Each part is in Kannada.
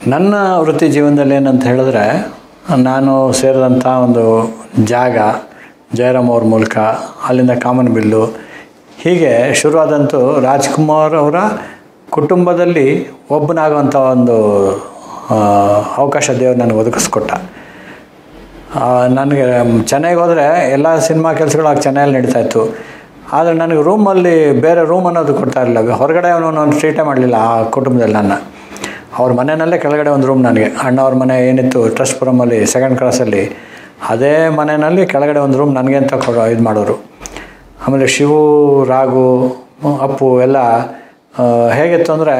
ನನ್ನ ವೃತ್ತಿ ಜೀವನದಲ್ಲಿ ಏನಂತ ಹೇಳಿದ್ರೆ, ನಾನು ಸೇರಿದಂಥ ಒಂದು ಜಾಗ ಜಯರಾಮ್ ಅವ್ರ ಮೂಲಕ, ಅಲ್ಲಿಂದ ಕಾಮನ್ ಬಿಲ್ಲು, ಹೀಗೆ ಶುರುವಾದಂತೂ ರಾಜ್ಕುಮಾರ್ ಅವರ ಕುಟುಂಬದಲ್ಲಿ ಒಬ್ಬನಾಗುವಂಥ ಒಂದು ಅವಕಾಶ ದೇವರು ನನಗೆ ಒದಗಿಸ್ಕೊಟ್ಟ. ನನಗೆ ಚೆನ್ನೈಗೆ ಹೋದರೆ ಎಲ್ಲ ಸಿನಿಮಾ ಕೆಲಸಗಳು ಆಗ ಚೆನ್ನೈಯಲ್ಲಿ ನಡೀತಾಯಿತ್ತು. ಆದರೆ ನನಗೆ ರೂಮಲ್ಲಿ ಬೇರೆ ರೂಮ್ ಅನ್ನೋದು ಕೊಡ್ತಾ ಇರಲಿಲ್ಲ. ಹೊರಗಡೆ ಅವನು ಟ್ರೀಟೇ ಮಾಡಲಿಲ್ಲ ಆ ಕುಟುಂಬದಲ್ಲಿ. ಅವ್ರ ಮನೆಯಲ್ಲೇ ಕೆಳಗಡೆ ಒಂದು ರೂಮ್, ನನಗೆ ಅಣ್ಣವ್ರ ಮನೆ ಏನಿತ್ತು ಟ್ರಸ್ಟ್ಪುರಮಲ್ಲಿ ಸೆಕೆಂಡ್ ಕ್ರಾಸಲ್ಲಿ, ಅದೇ ಮನೆಯಲ್ಲಿ ಕೆಳಗಡೆ ಒಂದು ರೂಮ್ ನನಗೆ ಅಂತ ಇದು ಮಾಡೋರು. ಆಮೇಲೆ ಶಿವು, ರಾಘು, ಅಪ್ಪು ಎಲ್ಲ ಹೇಗಿತ್ತು ಅಂದರೆ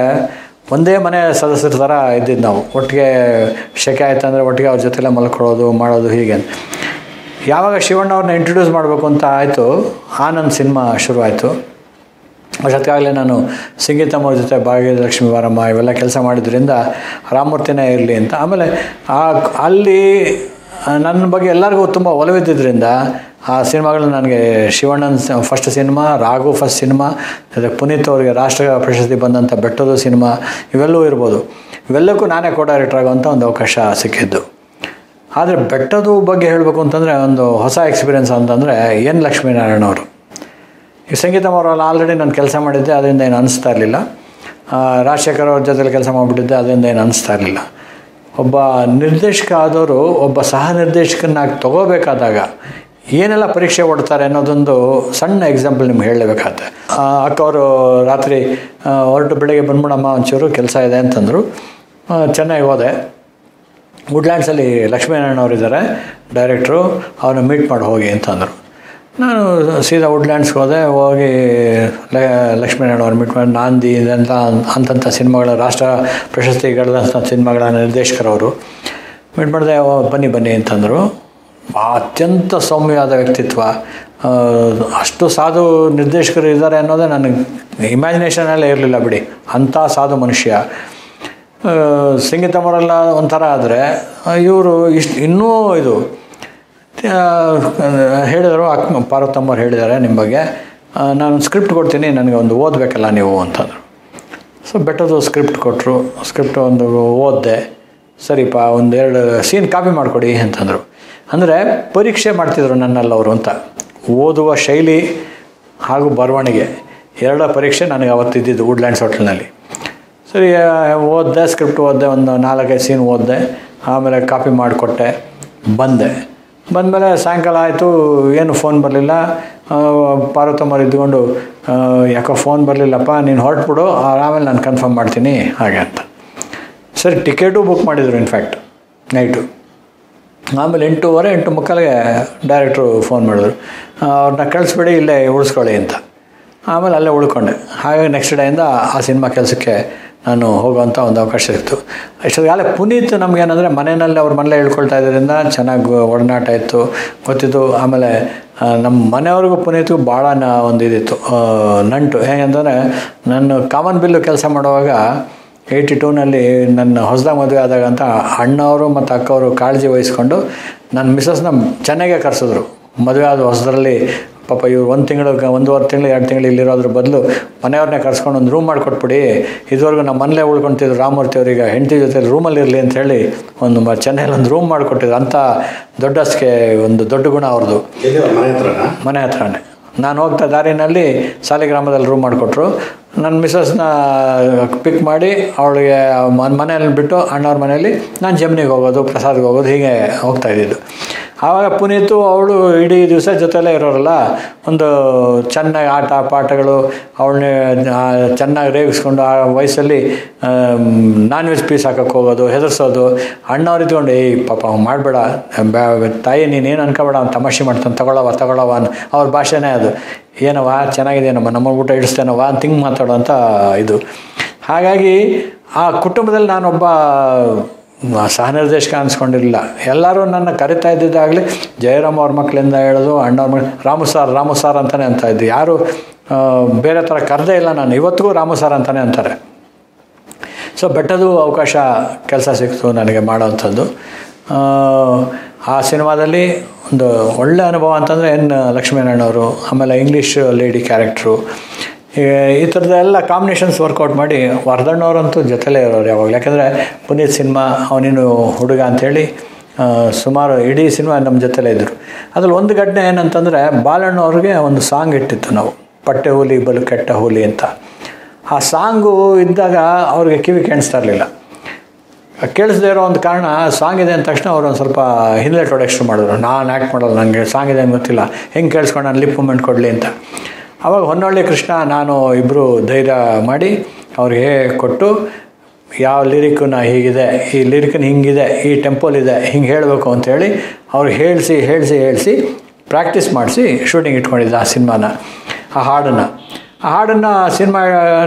ಒಂದೇ ಮನೆ ಸದಸ್ಯರ ಥರ ಇದ್ದಿದ್ದು ನಾವು. ಒಟ್ಟಿಗೆ ಶೆಕೆ ಆಯ್ತು ಅಂದರೆ ಒಟ್ಟಿಗೆ ಅವ್ರ ಜೊತೆಲೆ ಮಲ್ಕೊಳ್ಳೋದು ಮಾಡೋದು. ಹೀಗೆ ಯಾವಾಗ ಶಿವಣ್ಣವ್ರನ್ನ ಇಂಟ್ರೊಡ್ಯೂಸ್ ಮಾಡಬೇಕು ಅಂತ ಆಯಿತು, ಆನಂದ್ ಸಿನಿಮಾ ಶುರುವಾಯಿತು. ಅಷ್ಟೊತ್ತಿಗಾಗಲೇ ನಾನು ಸಂಗೀತಮ್ಮ ಅವ್ರ ಜೊತೆ ಭಾಗ್ಯಲಕ್ಷ್ಮಿ ವಾರಮ್ಮ ಇವೆಲ್ಲ ಕೆಲಸ ಮಾಡಿದ್ರಿಂದ ರಾಮಮೂರ್ತಿನೇ ಇರಲಿ ಅಂತ. ಆಮೇಲೆ ಅಲ್ಲಿ ನನ್ನ ಬಗ್ಗೆ ಎಲ್ಲರಿಗೂ ತುಂಬ ಒಲವಿದ್ದರಿಂದ ಆ ಸಿನಿಮಾಗಳು ನನಗೆ ಶಿವಣ್ಣನ first cinema, Raghu first cinema, Puneeth ಅವರಿಗೆ ರಾಷ್ಟ್ರ ಪ್ರಶಸ್ತಿ ಬಂದಂಥ ಬೆಟ್ಟದ ಸಿನಿಮಾ, ಇವೆಲ್ಲವೂ ಇರ್ಬೋದು. ಇವೆಲ್ಲಕ್ಕೂ ನಾನೇ ಕೋ ಡೈರೆಕ್ಟರ್ ಆಗುವಂಥ ಒಂದು ಅವಕಾಶ ಸಿಕ್ಕಿದ್ದು. ಆದರೆ ಬೆಟ್ಟದ ಬಗ್ಗೆ ಹೇಳಬೇಕು ಅಂತಂದರೆ ಒಂದು ಹೊಸ ಎಕ್ಸ್ಪೀರಿಯೆನ್ಸ್ ಅಂತಂದರೆ ಎನ್ ಲಕ್ಷ್ಮೀನಾರಾಯಣ ಅವರು. ಈ ಸಂಗೀತಮ್ ಅವರಲ್ಲಿ ಆಲ್ರೆಡಿ ನಾನು ಕೆಲಸ ಮಾಡಿದ್ದೆ, ಅದರಿಂದ ಏನು ಅನಿಸ್ತಾ ಇರಲಿಲ್ಲ. ರಾಜಶೇಖರ್ ಅವ್ರ ಜೊತೆಲಿ ಕೆಲಸ ಮಾಡಿಬಿಟ್ಟಿದ್ದೆ, ಅದರಿಂದ ಏನು ಅನಿಸ್ತಾ ಇರಲಿಲ್ಲ. ಒಬ್ಬ ನಿರ್ದೇಶಕ ಆದವರು ಒಬ್ಬ ಸಹ ನಿರ್ದೇಶಕನಾಗಿ ತೊಗೋಬೇಕಾದಾಗ ಏನೆಲ್ಲ ಪರೀಕ್ಷೆ ಕೊಡ್ತಾರೆ ಅನ್ನೋದೊಂದು ಸಣ್ಣ ಎಕ್ಸಾಂಪಲ್ ನಿಮ್ಗೆ ಹೇಳಲೇಬೇಕಾಗುತ್ತೆ. ಅಕ್ಕವರು ರಾತ್ರಿ ಹೊರಟು ಬೆಳಗ್ಗೆ ಬಂದ್ಬಿಡಮ್ಮ ಒಂಚೂರು ಕೆಲಸ ಇದೆ ಅಂತಂದರು. ಚೆನ್ನಾಗಿ ಹೋದೆ. ವುಡ್ಲ್ಯಾಂಡ್ಸಲ್ಲಿ ಲಕ್ಷ್ಮೀನಾರಾಯಣ ಅವರಿದ್ದಾರೆ ಡೈರೆಕ್ಟ್ರು, ಅವ್ರನ್ನ ಮೀಟ್ ಮಾಡಿ ಹೋಗಿ ಅಂತಂದರು. ನಾನು ಸೀದಾ ವುಡ್ಲ್ಯಾಂಡ್ಸ್ಗೆ ಹೋಗಿ ಲಕ್ಷ್ಮೀನಾರಾಯಣ ಅವ್ರು ಮೀಟ್ ಮಾಡಿ, ನಾಂದಿ ಇದೆಲ್ಲ ಅಂಥ ಸಿನಿಮಾಗಳ ರಾಷ್ಟ್ರ ಪ್ರಶಸ್ತಿಗಳಂಥ ಸಿನಿಮಾಗಳ ನಿರ್ದೇಶಕರವರು ಮೀಟ್ ಮಾಡಿದೆ. ಬನ್ನಿ ಅಂತಂದರು. ಅತ್ಯಂತ ಸೌಮ್ಯವಾದ ವ್ಯಕ್ತಿತ್ವ, ಅಷ್ಟು ಸಾಧು ನಿರ್ದೇಶಕರು ಇದ್ದಾರೆ ಅನ್ನೋದೇ ನನಗೆ ಇಮ್ಯಾಜಿನೇಷನಲ್ಲೇ ಇರಲಿಲ್ಲ ಬಿಡಿ. ಅಂಥ ಸಾಧು ಮನುಷ್ಯ. ಸಂಗೀತಮವರೆಲ್ಲ ಒಂಥರ ಆದರೆ ಇವರು ಇನ್ನೂ ಇದು ಹೇಳಿದರು. ಪಾರ್ವತಮ್ಮವ್ರು ಹೇಳಿದ್ದಾರೆ ನಿಮ್ಮ ಬಗ್ಗೆ, ನಾನು ಸ್ಕ್ರಿಪ್ಟ್ ಕೊಡ್ತೀನಿ, ನನಗೆ ಒಂದು ಓದಬೇಕಲ್ಲ ನೀವು ಅಂತಂದರು. ಸೊ ಬೆಟ್ಟದು ಸ್ಕ್ರಿಪ್ಟ್ ಕೊಟ್ಟರು. ಸ್ಕ್ರಿಪ್ಟ್ ಒಂದು ಓದಿದೆ. ಸರಿಪ್ಪ, ಒಂದೆರಡು ಸೀನ್ ಕಾಪಿ ಮಾಡಿಕೊಡಿ ಅಂತಂದರು. ಅಂದರೆ ಪರೀಕ್ಷೆ ಮಾಡ್ತಿದ್ರು ನನ್ನಲ್ಲಿ ಅವರು ಅಂತ. ಓದುವ ಶೈಲಿ ಹಾಗೂ ಬರವಣಿಗೆ ಎರಡರ ಪರೀಕ್ಷೆ ನನಗೆ ಅವತ್ತಿದ್ದಿದ್ದು ವುಡ್ಲ್ಯಾಂಡ್ಸ್ ಹೋಟೆಲ್ನಲ್ಲಿ. ಸರಿ, ಓದಿದೆ, ಸ್ಕ್ರಿಪ್ಟ್ ಓದಿದೆ, ಒಂದು 4-5 ಸೀನ್ ಓದಿದೆ. ಆಮೇಲೆ ಕಾಪಿ ಮಾಡಿಕೊಟ್ಟೆ. ಬಂದಮೇಲೆ ಸಾಯಂಕಾಲ ಆಯಿತು, ಏನು ಫೋನ್ ಬರಲಿಲ್ಲ. ಪಾರ್ವತಮ್ಮರು ಇದ್ದುಕೊಂಡು, ಯಾಕೋ ಫೋನ್ ಬರಲಿಲ್ಲಪ್ಪ, ನೀನು ಹೊರಟ್ಬಿಡು, ಆಮೇಲೆ ನಾನು ಕನ್ಫರ್ಮ್ ಮಾಡ್ತೀನಿ ಹಾಗೆ ಅಂತ. ಸರಿ, ಟಿಕೆಟು ಬುಕ್ ಮಾಡಿದರು ಇನ್ಫ್ಯಾಕ್ಟ್ ನೈಟು. ಆಮೇಲೆ 8:30-8:45ಗೆ ಡೈರೆಕ್ಟ್ರು ಫೋನ್ ಮಾಡಿದ್ರು, ಅವ್ರನ್ನ ಕಳಿಸ್ಬಿಡಿ, ಇಲ್ಲೇ ಉಳಿಸ್ಕೊಳ್ಳಿ ಅಂತ. ಆಮೇಲೆ ಅಲ್ಲೇ ಉಳ್ಕೊಂಡೆ. ಹಾಗಾಗಿ ನೆಕ್ಸ್ಟ್ ಡೇಯಿಂದ ಆ ಸಿನಿಮಾ ಕೆಲಸಕ್ಕೆ ನಾನು ಹೋಗುವಂಥ ಒಂದು ಅವಕಾಶ ಇತ್ತು. ಅಷ್ಟೊತ್ತಿಗಾಗಲೇ ಪುನೀತ್ ನಮಗೇನಂದರೆ ಮನೆಯಲ್ಲಿ ಅವ್ರ ಮನೇಲೆ ಹೇಳ್ಕೊಳ್ತಾ ಇದ್ದರಿಂದ ಚೆನ್ನಾಗಿ ಒಡನಾಟ ಇತ್ತು, ಗೊತ್ತಿತ್ತು. ಆಮೇಲೆ ನಮ್ಮ ಮನೆಯವ್ರಿಗೂ ಪುನೀತ್ಗೂ ಭಾಳ ಒಂದು ಇದಿತ್ತು, ನಂಟು. ಹೇಗೆಂದರೆ ನಾನು ಕಾಮನ್ ಬಿಲ್ಲು ಕೆಲಸ ಮಾಡುವಾಗ 82ನಲ್ಲಿ ನನ್ನ ಹೊಸದಾಗಿ ಮದುವೆ ಆದಾಗ ಅಂತ ಅಣ್ಣವರು ಮತ್ತು ಅಕ್ಕವರು ಕಾಳಜಿ ವಹಿಸ್ಕೊಂಡು ನನ್ನ ಮಿಸ್ಸಸ್ನ ಚೆನ್ನಾಗೇ ಕರೆಸಿದ್ರು. ಮದುವೆ ಆದ ಹೊಸದರಲ್ಲಿ ಪಾಪ ಇವ್ರು 1 ತಿಂಗಳು 1.5 ತಿಂಗಳು 2 ತಿಂಗಳು ಇಲ್ಲಿರೋದ್ರ ಬದಲು ಮನೆಯವ್ರನ್ನೇ ಕರ್ಸ್ಕೊಂಡು ಒಂದು ರೂಮ್ ಮಾಡಿಕೊಟ್ಬಿಡಿ, ಇದುವರೆಗೂ ನಮ್ಮ ಮನೇಲೇ ಉಳ್ಕೊತಿದ್ರು ರಾಮಮೂರ್ತಿ ಅವ್ರಿಗೆ, ಹೆಂಡತಿ ಜೊತೆ ರೂಮಲ್ಲಿ ಇರಲಿ ಅಂತ ಹೇಳಿ ಒಂದು ಚೆನ್ನೈಯಲ್ಲಿ ಒಂದು ರೂಮ್ ಮಾಡಿಕೊಟ್ಟಿದ್ರು. ಅಂಥ ದೊಡ್ಡಸ್ಗೆ ಒಂದು ದೊಡ್ಡ ಗುಣ ಅವ್ರದ್ದು. ಮನೆ ಹತ್ರನೇ. ನಾನು ಹೋಗ್ತಾ ದಾರಿನಲ್ಲಿ ಸಾಲಿಗ್ರಾಮದಲ್ಲಿ ರೂಮ್ ಮಾಡಿಕೊಟ್ರು. ನನ್ನ ಮಿಸ್ಸಸ್ನ ಪಿಕ್ ಮಾಡಿ ಅವಳಿಗೆ ಮನೆಯಲ್ಲಿ ಬಿಟ್ಟು ಅಣ್ಣವ್ರ ಮನೆಯಲ್ಲಿ ನಾನು ಜಮ್ನಿಗೆ ಹೋಗೋದು, ಪ್ರಸಾದ್ಗೆ ಹೋಗೋದು, ಹೀಗೆ ಹೋಗ್ತಾಯಿದ್ದಿದ್ದು. ಆವಾಗ ಪುನೀತು ಅವಳು ಇಡೀ ದಿವಸ ಜೊತೆಲೇ ಇರೋರಲ್ಲ, ಒಂದು ಚೆನ್ನಾಗಿ ಆಟ ಪಾಠಗಳು, ಅವಳನ್ನೇ ಚೆನ್ನಾಗಿ ರೇಗಿಸ್ಕೊಂಡು ಆ ವಯಸ್ಸಲ್ಲಿ ನಾನ್ ವೆಜ್ ಪೀಸ್ ಹಾಕೋಕ್ಕೆ ಹೋಗೋದು, ಹೆದರ್ಸೋದು. ಅಣ್ಣವ್ರು ಇದ್ಕೊಂಡು, ಏಯ್ ಪಾಪ ಮಾಡಬೇಡ ತಾಯಿ, ನೀನೇನು ಅನ್ಕೋಬೇಡ, ಅವ್ನು ತಮಾಷೆ ಮಾಡ್ತಾನೆ, ತಗೊಳ್ಳವ ಅವ್ರ ಭಾಷೆನೇ ಅದು. ಏನವ ಚೆನ್ನಾಗಿದೆಯೇನಮ್ಮ, ನಮ್ಮ ಊಟ ಇಡಿಸ್ತೇನವ ಅಂತ ಹಿಂಗೆ ಮಾತಾಡೋ ಅಂತ ಇದು. ಹಾಗಾಗಿ ಆ ಕುಟುಂಬದಲ್ಲಿ ನಾನೊಬ್ಬ ಸಹ ನಿರ್ದೇಶಕ ಅನಿಸ್ಕೊಂಡಿರಲಿಲ್ಲ. ಎಲ್ಲರೂ ನನ್ನ ಕರಿತಾ ಇದ್ದಿದ್ದಾಗಲಿ ಜಯರಾಮ್ ಅವ್ರ ಮಕ್ಕಳಿಂದ ಹೇಳೋದು, ಅಣ್ಣವ್ರ ಮಕ್ಕಳು ರಾಮು ಸಾರ್ ಅಂತಲೇ ಅಂತ ಇದ್ದು. ಯಾರು ಬೇರೆ ಥರ ಕರೆದೇ ಇಲ್ಲ. ನಾನು ಇವತ್ತಿಗೂ ರಾಮು ಸಾರ್ ಅಂತಲೇ ಅಂತಾರೆ. ಸೊ ಬೆಟ್ಟದು ಅವಕಾಶ ಕೆಲಸ ಸಿಕ್ತು ನನಗೆ ಮಾಡೋವಂಥದ್ದು. ಆ ಸಿನಿಮಾದಲ್ಲಿ ಒಂದು ಒಳ್ಳೆ ಅನುಭವ ಅಂತಂದರೆ ಎನ್ ಲಕ್ಷ್ಮೀನಾರಾಯಣ ಅವರು, ಆಮೇಲೆ ಇಂಗ್ಲೀಷ್ ಲೇಡಿ ಕ್ಯಾರೆಕ್ಟ್ರು, ಈ ಥರದ್ದೆಲ್ಲ ಕಾಂಬಿನೇಷನ್ಸ್ ವರ್ಕೌಟ್ ಮಾಡಿ ವರ್ಧಣ್ಣವ್ರಂತೂ ಜೊತೆಲೇ ಇರೋರು ಯಾವಾಗಲೂ. ಯಾಕೆಂದರೆ ಪುನೀತ್ ಸಿನಿಮಾ ಅವನೇನು ಹುಡುಗ ಅಂಥೇಳಿ ಸುಮಾರು ಇಡೀ ಸಿನಿಮಾ ನಮ್ಮ ಜೊತೆಲೇ ಇದ್ದರು. ಅದ್ರಲ್ಲಿ ಒಂದು ಘಟನೆ ಏನಂತಂದರೆ, ಬಾಲಣ್ಣವ್ರಿಗೆ ಒಂದು ಸಾಂಗ್ ಇಟ್ಟಿತ್ತು ನಾವು, ಪಟ್ಟೆ ಹುಲಿ ಬಲು ಕೆಟ್ಟ ಹುಲಿ ಅಂತ. ಆ ಸಾಂಗು ಇದ್ದಾಗ ಅವ್ರಿಗೆ ಕಿವಿ ಕೇಳಿಸ್ತಾ ಇರಲಿಲ್ಲ. ಕೇಳಿಸದೇ ಇರೋ ಒಂದು ಕಾರಣ, ಸಾಂಗ್ ಇದೆ ಅಂದ ತಕ್ಷಣ ಅವರು ಒಂದು ಸ್ವಲ್ಪ ಹಿಂದೆ ಪ್ರೊಡಕ್ಷನ್ ಮಾಡಿದ್ರು. ನಾನು ಆ್ಯಕ್ಟ್ ಮಾಡಲ್ಲ, ನನಗೆ ಸಾಂಗ್ ಇದೆ ಅಂತ ಗೊತ್ತಿಲ್ಲ, ಹೆಂಗೆ ಕೇಳಿಸ್ಕೊಂಡು ನಾನು ಲಿಪ್ ಮೂಮೆಂಟ್ ಕೊಡಲಿ ಅಂತ. ಆವಾಗ ಹೊನ್ನಳ್ಳಿ ಕೃಷ್ಣ ನಾನು ಇಬ್ಬರು ಧೈರ್ಯ ಮಾಡಿ ಅವ್ರಿಗೆ ಕೊಟ್ಟು, ಯಾವ ಲಿರಿಕ್ಕು ಹೀಗಿದೆ, ಈ ಲಿರಿಕ್ನ ಹಿಂಗಿದೆ, ಈ ಟೆಂಪೋಲಿದೆ, ಹಿಂಗೆ ಹೇಳಬೇಕು ಅಂಥೇಳಿ ಅವ್ರಿಗೆ ಹೇಳಿಸಿ ಪ್ರಾಕ್ಟೀಸ್ ಮಾಡಿಸಿ ಶೂಟಿಂಗ್ ಇಟ್ಕೊಂಡಿದ್ದೆ ಆ ಸಿನಿಮಾನ, ಆ ಹಾಡನ್ನು ಸಿನಿಮಾ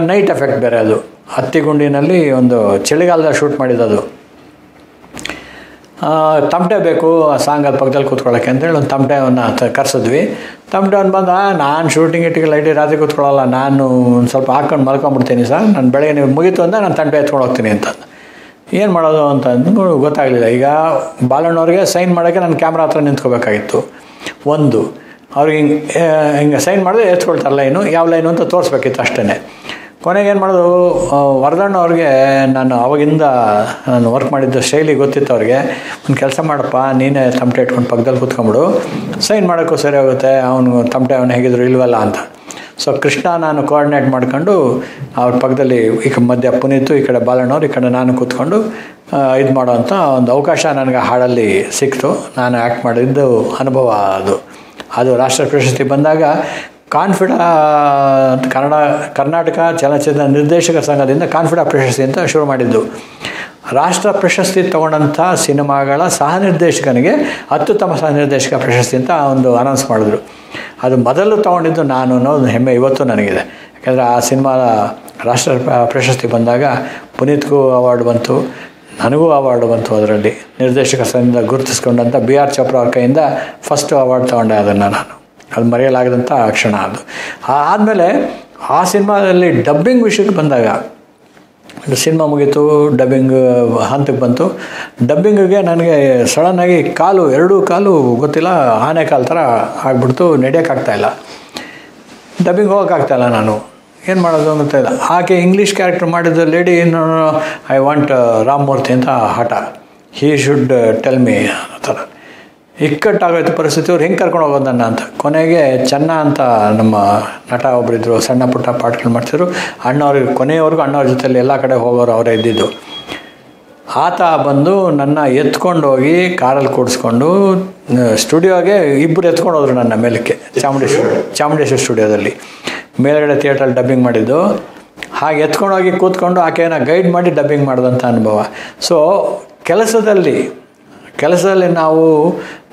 ನೈಟ್ ಎಫೆಕ್ಟ್ ಬೇರೆ ಅದು. ಹತ್ತಿಗುಂಡಿನಲ್ಲಿ ಒಂದು ಚಳಿಗಾಲದ ಶೂಟ್ ಮಾಡಿದ್ದದು. ತಮಟೆ ಬೇಕು ಆ ಸಾಂಗ್ ಅದು ಪಕ್ಕದಲ್ಲಿ ಕೂತ್ಕೊಳ್ಳೋಕ್ಕೆ ಅಂತೇಳಿ ಒಂದು ತಮಟೆವನ್ನು ಕರೆಸಿದ್ವಿ. ತಮಟೆ ಒಂದು ಬಂದ, ನಾನು ಶೂಟಿಂಗ್ ಇಟ್ಟಿಗೆ ಲೈಟಿ ರಾತ್ರಿ ಕೂತ್ಕೊಳ್ಳಲ್ಲ, ನಾನು ಒಂದು ಸ್ವಲ್ಪ ಹಾಕ್ಕೊಂಡು ಮಲ್ಕೊಂಡ್ಬಿಡ್ತೀನಿ ಸರ್, ನಾನು ಬೆಳಗ್ಗೆ ನೀವು ಮುಗೀತು ಅಂದರೆ ನಾನು ತಮಟೆ ಎತ್ಕೊಂಡು ಹೋಗ್ತೀನಿ ಅಂತ. ಏನು ಮಾಡೋದು ಅಂತ ಗೊತ್ತಾಗಲಿಲ್ಲ. ಈಗ ಬಾಲಣ್ಣವ್ರಿಗೆ ಸೈನ್ ಮಾಡೋಕ್ಕೆ ನಾನು ಕ್ಯಾಮ್ರಾ ಹತ್ರ ನಿಂತ್ಕೋಬೇಕಾಗಿತ್ತು. ಒಂದು ಅವ್ರಿಗೆ ಹಿಂಗೆ ಸೈನ್ ಮಾಡಿದ್ರೆ ಎತ್ಕೊಳ್ತಾರೆ ಲೈನು, ಯಾವ ಲೈನು ಅಂತ ತೋರಿಸ್ಬೇಕಿತ್ತು ಅಷ್ಟೇ. ಕೊನೆಗೆ ಏನು ಮಾಡೋದು, ವರ್ಧಣ್ಣವ್ರಿಗೆ ನಾನು ಅವಾಗಿಂದ ನಾನು ವರ್ಕ್ ಮಾಡಿದ್ದ ಶೈಲಿ ಗೊತ್ತಿತ್ತು ಅವ್ರಿಗೆ. ಒಂದು ಕೆಲಸ ಮಾಡಪ್ಪ, ನೀನೇ ತಮಟೆ ಇಟ್ಕೊಂಡು ಪಕ್ಕದಲ್ಲಿ ಕೂತ್ಕೊಂಬಿಡು, ಸೈನ್ ಮಾಡೋಕ್ಕೂ ಸರಿ ಹೋಗುತ್ತೆ, ಅವನು ತಮಟೆ ಅವನು ಹೇಗಿದ್ರು ಇಲ್ವಲ್ಲ ಅಂತ. ಸೊ ಕೃಷ್ಣ ನಾನು ಕೋಆರ್ಡಿನೇಟ್ ಮಾಡ್ಕೊಂಡು ಅವ್ರ ಪಕ್ಕದಲ್ಲಿ ಈ ಮಧ್ಯ ಪುನೀತು, ಈ ಕಡೆ ಬಾಲಣ್ಣವ್ರು, ಈ ಕಡೆ ನಾನು ಕೂತ್ಕೊಂಡು ಇದು ಮಾಡೋವಂಥ ಒಂದು ಅವಕಾಶ ನನಗೆ ಹಾಡಲ್ಲಿ ಸಿಕ್ತು. ನಾನು ಆ್ಯಕ್ಟ್ ಮಾಡಿದ್ದು ಅನುಭವ ಅದು ರಾಷ್ಟ್ರ ಪ್ರಶಸ್ತಿ ಬಂದಾಗ ಕಾನ್ಫಿಡಾ ಕರ್ನಾಟಕ ಚಲನಚಿತ್ರ ನಿರ್ದೇಶಕರ ಸಂಘದಿಂದ ಕಾನ್ಫಿಡಾ ಪ್ರಶಸ್ತಿ ಅಂತ ಶುರು ಮಾಡಿದ್ದು. ರಾಷ್ಟ್ರ ಪ್ರಶಸ್ತಿ ತೊಗೊಂಡಂಥ ಸಿನಿಮಾಗಳ ಸಹ ನಿರ್ದೇಶಕನಿಗೆ ಅತ್ಯುತ್ತಮ ಸಹ ನಿರ್ದೇಶಕ ಪ್ರಶಸ್ತಿ ಅಂತ ಒಂದು ಅನೌನ್ಸ್ ಮಾಡಿದ್ರು. ಅದು ಮೊದಲು ತೊಗೊಂಡಿದ್ದು ನಾನು ಅನ್ನೋದು ಹೆಮ್ಮೆ ಇವತ್ತು ನನಗಿದೆ. ಯಾಕೆಂದರೆ ಆ ಸಿನಿಮಾದ ರಾಷ್ಟ್ರ ಪ್ರಶಸ್ತಿ ಬಂದಾಗ ಪುನೀತ್ಗೂ ಅವಾರ್ಡ್ ಬಂತು, ನನಗೂ ಅವಾರ್ಡ್ ಬಂತು. ಅದರಲ್ಲಿ ನಿರ್ದೇಶಕ ಸಂಘದಿಂದ ಗುರುತಿಸ್ಕೊಂಡಂಥ BR ಚೋಪ್ರಾ ಅವ್ರ ಕೈಯಿಂದ ಫಸ್ಟ್ ಅವಾರ್ಡ್ ತೊಗೊಂಡೆ ಅದನ್ನು ನಾನು. ಅದು ಮರೆಯಲಾಗದಂಥ ಕ್ಷಣ ಅದು. ಆದಮೇಲೆ ಆ ಸಿನಿಮಾದಲ್ಲಿ ಡಬ್ಬಿಂಗ್ ವಿಷಯಕ್ಕೆ ಬಂದಾಗ, ಸಿನಿಮಾ ಮುಗೀತು, ಡಬ್ಬಿಂಗ್ ಹಂತಕ್ಕೆ ಬಂತು. ಡಬ್ಬಿಂಗಿಗೆ ನನಗೆ ಸಡನ್ನಾಗಿ ಎರಡೂ ಕಾಲು ಗೊತ್ತಿಲ್ಲ, ಆನೆ ಕಾಲು ಥರ ಆಗ್ಬಿಡ್ತು, ನಡೆಯೋಕ್ಕಾಗ್ತಾಯಿಲ್ಲ, ಡಬ್ಬಿಂಗ್ ಹೋಗೋಕ್ಕಾಗ್ತಾಯಿಲ್ಲ. ನಾನು ಏನು ಮಾಡೋದು ಗೊತ್ತಾಯಿಲ್ಲ. ಆಕೆ ಇಂಗ್ಲೀಷ್ ಕ್ಯಾರೆಕ್ಟರ್ ಮಾಡಿದ ಲೇಡಿ, ಐ ವಾಂಟ್ ರಾಮಮೂರ್ತಿ ಅಂತ ಹಠ, ಹೀ ಶುಡ್ ಟೆಲ್ ಮೀ ಅನ್ನೋ ಥರ. ಇಕ್ಕಟ್ಟಾಗೋಯ್ತು ಪರಿಸ್ಥಿತಿ. ಅವ್ರು ಹೆಂಗೆ ಕರ್ಕೊಂಡು ಹೋಗೋದು ನನ್ನ ಅಂತ. ಕೊನೆಗೆ ಚೆನ್ನ ಅಂತ ನಮ್ಮ ನಟ ಒಬ್ಬರಿದ್ದರು, ಸಣ್ಣ ಪುಟ್ಟ ಪಾಠಗಳು ಮಾಡ್ತಿದ್ರು. ಅಣ್ಣವ್ರಿಗೆ ಕೊನೆಯವರೆಗೂ ಅಣ್ಣವ್ರ ಜೊತೆಯಲ್ಲಿ ಎಲ್ಲ ಕಡೆ ಹೋಗೋರು ಅವರೇ ಇದ್ದಿದ್ದು. ಆತ ಬಂದು ನನ್ನ ಎತ್ಕೊಂಡೋಗಿ ಕಾರಲ್ಲಿ ಕೂಡಿಸ್ಕೊಂಡು ಸ್ಟುಡಿಯೋಗೆ ಇಬ್ಬರು ಎತ್ಕೊಂಡು ಹೋದ್ರು ನನ್ನ ಮೇಲಕ್ಕೆ, ಚಾಮುಂಡೇಶ್ವರಿ ಸ್ಟುಡಿಯೋದಲ್ಲಿ ಮೇಲ್ಗಡೆ ಥಿಯೇಟ್ರಲ್ಲಿ ಡಬ್ಬಿಂಗ್ ಮಾಡಿದ್ದು. ಹಾಗೆ ಎತ್ಕೊಂಡೋಗಿ ಕೂತ್ಕೊಂಡು ಆಕೆಯನ್ನು ಗೈಡ್ ಮಾಡಿ ಡಬ್ಬಿಂಗ್ ಮಾಡಿದಂಥ ಅನುಭವ. ಸೊ ಕೆಲಸದಲ್ಲಿ ನಾವು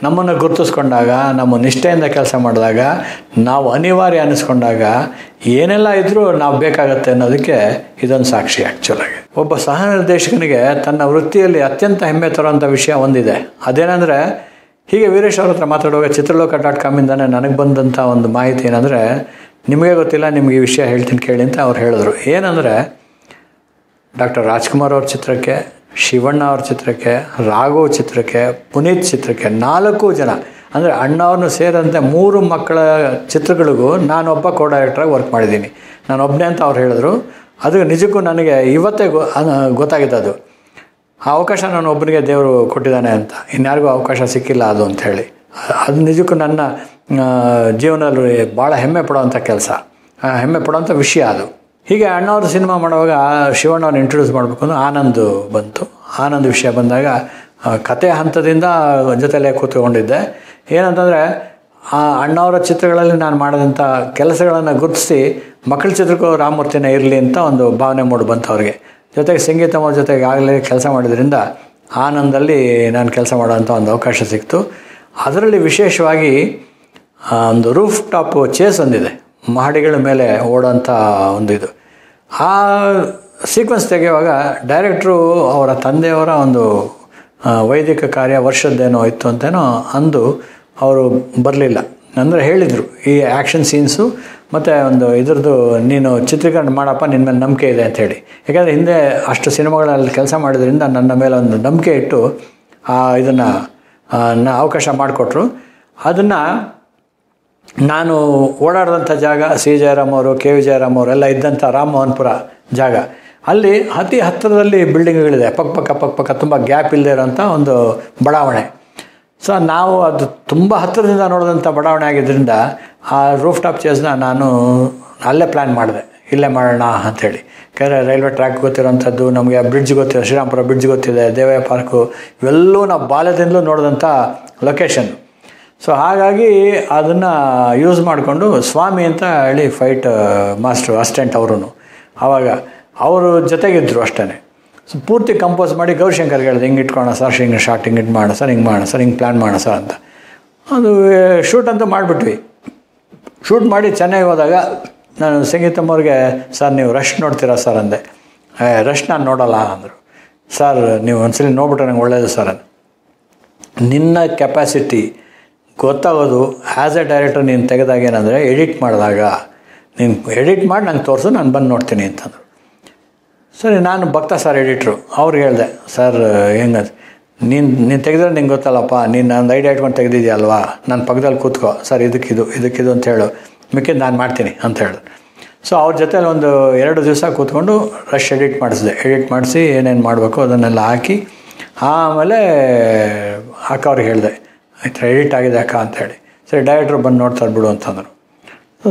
ನಮ್ಮನ್ನು ಗುರುತಿಸ್ಕೊಂಡಾಗ, ನಮ್ಮ ನಿಷ್ಠೆಯಿಂದ ಕೆಲಸ ಮಾಡಿದಾಗ, ನಾವು ಅನಿವಾರ್ಯ ಅನ್ನಿಸ್ಕೊಂಡಾಗ ಏನೆಲ್ಲ ಇದ್ದರೂ ನಾವು ಬೇಕಾಗತ್ತೆ ಅನ್ನೋದಕ್ಕೆ ಇದೊಂದು ಸಾಕ್ಷಿ. ಆ್ಯಕ್ಚುಲಾಗಿ ಒಬ್ಬ ಸಹ ನಿರ್ದೇಶಕನಿಗೆ ತನ್ನ ವೃತ್ತಿಯಲ್ಲಿ ಅತ್ಯಂತ ಹೆಮ್ಮೆ ತರುವಂಥ ವಿಷಯ ಒಂದಿದೆ. ಅದೇನೆಂದರೆ, ಹೀಗೆ ವೀರೇಶ್ ಅವ್ರ ಹತ್ರ ಮಾತಾಡುವಾಗ ಚಿತ್ರಲೋಕ.com ನನಗೆ ಬಂದಂಥ ಒಂದು ಮಾಹಿತಿ ಏನಂದರೆ, ನಿಮಗೆ ಗೊತ್ತಿಲ್ಲ, ನಿಮಗೆ ಈ ವಿಷಯ ಹೇಳ್ತೀನಿ ಕೇಳಿ ಅಂತ ಅವ್ರು ಹೇಳಿದ್ರು. ಏನಂದರೆ, ಡಾಕ್ಟರ್ ರಾಜ್ಕುಮಾರ್ ಅವ್ರ ಚಿತ್ರಕ್ಕೆ, ಶಿವಣ್ಣ ಅವ್ರ ಚಿತ್ರಕ್ಕೆ, ರಾಘವ್ ಚಿತ್ರಕ್ಕೆ, ಪುನೀತ್ ಚಿತ್ರಕ್ಕೆ 4 ಜನ ಅಂದರೆ ಅಣ್ಣವ್ರನ್ನು ಸೇರಿದಂತೆ 3 ಮಕ್ಕಳ ಚಿತ್ರಗಳಿಗೂ ನಾನೊಬ್ಬ ಕೋ ಡೈರೆಕ್ಟ್ರಾಗಿ ವರ್ಕ್ ಮಾಡಿದ್ದೀನಿ. ನಾನು ಒಬ್ಬನೇ ಅಂತ ಅವ್ರು ಹೇಳಿದ್ರು. ಅದು ನಿಜಕ್ಕೂ ನನಗೆ ಇವತ್ತೇ ಗೊತ್ತಾಗಿತ್ತು. ಅದು ಆ ಅವಕಾಶ ನಾನು ಒಬ್ಬನಿಗೆ ದೇವರು ಕೊಟ್ಟಿದ್ದಾನೆ ಅಂತ, ಇನ್ಯಾರಿಗೂ ಅವಕಾಶ ಸಿಕ್ಕಿಲ್ಲ ಅದು ಅಂಥೇಳಿ. ಅದು ನಿಜಕ್ಕೂ ನನ್ನ ಜೀವನದಲ್ಲಿ ಭಾಳ ಹೆಮ್ಮೆ ಪಡೋವಂಥ ಕೆಲಸ, ಹೆಮ್ಮೆ ಪಡೋವಂಥ ವಿಷಯ ಅದು. ಹೀಗೆ ಅಣ್ಣವ್ರ ಸಿನಿಮಾ ಮಾಡುವಾಗ ಶಿವಣ್ಣವ್ರನ್ನ ಇಂಟ್ರೊಡ್ಯೂಸ್ ಮಾಡಬೇಕು ಅಂದ್ರೆ ಆನಂದ್ ಬಂತು. ಆನಂದ್ ವಿಷಯ ಬಂದಾಗ ಕತೆ ಹಂತದಿಂದ ಜೊತೆಲೇ ಕೂತ್ಕೊಂಡಿದ್ದೆ. ಏನಂತಂದರೆ, ಆ ಅಣ್ಣವರ ಚಿತ್ರಗಳಲ್ಲಿ ನಾನು ಮಾಡಿದಂಥ ಕೆಲಸಗಳನ್ನು ಗುರುತಿಸಿ ಮಕ್ಕಳ ಚಿತ್ರಕ್ಕೂ ರಾಮಮೂರ್ತಿನೇ ಇರಲಿ ಅಂತ ಒಂದು ಭಾವನೆ ಮೂಡಿ ಬಂತು ಅವ್ರಿಗೆ. ಜೊತೆಗೆ ಸಂಗೀತಮ್ಮ ಜೊತೆಗೆ ಆಗಲೇ ಕೆಲಸ ಮಾಡಿದ್ರಿಂದ ಆನಂದಲ್ಲಿ ನಾನು ಕೆಲಸ ಮಾಡೋವಂಥ ಒಂದು ಅವಕಾಶ ಸಿಕ್ತು. ಅದರಲ್ಲಿ ವಿಶೇಷವಾಗಿ ಒಂದು ರೂಫ್ ಟಾಪ್ ಚೇಸ್ ಒಂದಿದೆ, ಮಹಡಿಗಳ ಮೇಲೆ ಓಡೋಂಥ ಒಂದು ಇದು. ಆ ಸೀಕ್ವೆನ್ಸ್ ತೆಗೆಯುವಾಗ ಡೈರೆಕ್ಟ್ರು ಅವರ ತಂದೆಯವರ ಒಂದು ವೈದಿಕ ಕಾರ್ಯ ವರ್ಷದ್ದೇನೋ ಇತ್ತು ಅಂತೇನೋ ಅಂದು ಅವರು ಬರಲಿಲ್ಲ. ಅಂದರೆ ಹೇಳಿದರು, ಈ ಆ್ಯಕ್ಷನ್ ಸೀನ್ಸು ಮತ್ತು ಒಂದು ಇದ್ರದ್ದು ನೀನು ಚಿತ್ರೀಕರಣ ಮಾಡಪ್ಪ, ನಿನ್ನ ಮೇಲೆ ನಂಬಿಕೆ ಇದೆ ಅಂಥೇಳಿ. ಯಾಕೆಂದರೆ ಹಿಂದೆ ಅಷ್ಟು ಸಿನಿಮಾಗಳಲ್ಲಿ ಕೆಲಸ ಮಾಡಿದ್ರಿಂದ ನನ್ನ ಮೇಲೆ ಒಂದು ನಂಬಿಕೆ ಇಟ್ಟು ಇದನ್ನು ಅವಕಾಶ ಮಾಡಿಕೊಟ್ರು. ಅದನ್ನು ನಾನು ಓಡಾಡಿದಂಥ ಜಾಗ ಸಿ ಜಯರಾಮ್ ಅವರು, ಕೆ ವಿ ಜಯರಾಮ್ ಅವರೆಲ್ಲ ಇದ್ದಂಥ ರಾಮಮೋಹನ್ಪುರ ಜಾಗ, ಅಲ್ಲಿ ಅತಿ ಹತ್ತಿರದಲ್ಲಿ ಬಿಲ್ಡಿಂಗ್ಗಳಿದೆ, ಪಕ್ಕ ತುಂಬ ಗ್ಯಾಪ್ ಇಲ್ಲದೆ ಇರೋಂಥ ಒಂದು ಬಡಾವಣೆ. ಸೊ ನಾವು ಅದು ತುಂಬ ಹತ್ತಿರದಿಂದ ನೋಡಿದಂಥ ಬಡಾವಣೆ ಆಗಿದ್ದರಿಂದ ಆ ರೂಫ್ ಟಾಪ್ ಚೇಸ್ನ ನಾನು ಅಲ್ಲೇ ಪ್ಲ್ಯಾನ್ ಮಾಡಿದೆ, ಇಲ್ಲೇ ಮಾಡೋಣ ಅಂಥೇಳಿ. ಯಾಕಂದರೆ ರೈಲ್ವೆ ಟ್ರ್ಯಾಕ್ ಗೊತ್ತಿರೋಂಥದ್ದು, ನಮಗೆ ಬ್ರಿಡ್ಜ್ ಗೊತ್ತಿದೆ, ಶ್ರೀರಾಮಪುರ ಬ್ರಿಡ್ಜ್ ಗೊತ್ತಿದೆ, ದೇವಯ್ಯ ಪಾರ್ಕು, ಇವೆಲ್ಲೂ ನಾವು ಬಾಲ್ಯದಿಂದಲೂ ನೋಡಿದಂಥ ಲೊಕೇಶನ್. ಸೊ ಹಾಗಾಗಿ ಅದನ್ನು ಯೂಸ್ ಮಾಡಿಕೊಂಡು ಸ್ವಾಮಿ ಅಂತ ಹೇಳಿ ಫೈಟ್ ಮಾಸ್ಟ್ರು ಅಸಿಸ್ಟೆಂಟ್ ಅವರು, ಆವಾಗ ಅವರು ಜೊತೆಗಿದ್ದರು ಅಷ್ಟೇ. ಸೊ ಪೂರ್ತಿ ಕಂಪೋಸ್ ಮಾಡಿ ಗೌರಿಶಂಕರ್ಗೆ ಹೇಳಿದೆ, ಹಿಂಗೆ ಇಟ್ಕೊಳ್ಳೋಣ ಸರ್, ಹಿಂಗೆ ಶಾರ್ಟ್ ಹಿಂಗೆ ಇದು ಮಾಡೋಣ ಸರ್, ಹಿಂಗೆ ಮಾಡೋಣ ಸರ್, ಹಿಂಗೆ ಪ್ಲ್ಯಾನ್ ಮಾಡೋಣ ಸರ್ ಅಂತ. ಅದು ಶೂಟ್ ಅಂತೂ ಮಾಡಿಬಿಟ್ವಿ. ಶೂಟ್ ಮಾಡಿ ಚೆನ್ನಾಗಿ ಹೋದಾಗ ನಾನು ಸಂಗೀತಮ್ಮವ್ರಿಗೆ, ಸರ್ ನೀವು ರಶ್ ನೋಡ್ತೀರಾ ಸರ್ ಅಂದೆ. ರಶ್ ನಾನು ನೋಡೋಲ್ಲ ಅಂದರು. ಸರ್ ನೀವು ಒಂದ್ಸಲಿ ನೋಡ್ಬಿಟ್ರೆ ನಂಗೆ ಒಳ್ಳೆಯದು ಸರ್ ಅಂದೆ. ನಿನ್ನ ಕೆಪಾಸಿಟಿ ಗೊತ್ತಾಗೋದು ಆ್ಯಸ್ ಎ ಡೈರೆಕ್ಟರ್ ನೀನು ತೆಗೆದಾಗ ಏನಂದರೆ ಎಡಿಟ್ ಮಾಡಿದಾಗ ನೀನು ಎಡಿಟ್ ಮಾಡಿ ನಂಗೆ ತೋರಿಸು, ನಾನು ಬಂದು ನೋಡ್ತೀನಿ ಅಂತಂದರು. ಸರಿ, ನಾನು ಭಕ್ತ ಸರ್ ಎಡಿಟ್ರು, ಅವ್ರಿಗೆ ಹೇಳಿದೆ, ಸರ್ ಹೆಂಗೆ ನೀನು ತೆಗೆದ್ರೆ ನಿಂಗೆ ಗೊತ್ತಲ್ಲಪ್ಪ, ನೀನು ನಂದು ಐಡಿಯಾ ಇಟ್ಕೊಂಡು ತೆಗೆದಿದ್ಯಲ್ವಾ, ನಾನು ಪಕ್ಕದಲ್ಲಿ ಕೂತ್ಕೋ ಸರ್, ಇದಕ್ಕಿದು ಅಂತ ಹೇಳು, ಮಿಕ್ಕಿದ್ದು ನಾನು ಮಾಡ್ತೀನಿ ಅಂತ ಹೇಳು. ಸೊ ಅವ್ರ ಜೊತೆಲಿ ಒಂದು 2 ದಿವಸ ಕೂತ್ಕೊಂಡು ರಶ್ ಎಡಿಟ್ ಮಾಡಿಸಿ ಏನೇನು ಮಾಡಬೇಕು ಅದನ್ನೆಲ್ಲ ಹಾಕಿ ಆಮೇಲೆ ಅಕ್ಕ ಅವ್ರಿಗೆ ಹೇಳಿದೆ, ಆಯ್ತು ಎಡಿಟ್ ಆಗಿದೆ ಅಕ್ಕ ಅಂತೇಳಿ. ಸರಿ ಡೈರೆಕ್ಟ್ರು ಬಂದು ನೋಡ್ತಾರೆ ಬಿಡು ಅಂತಂದರು.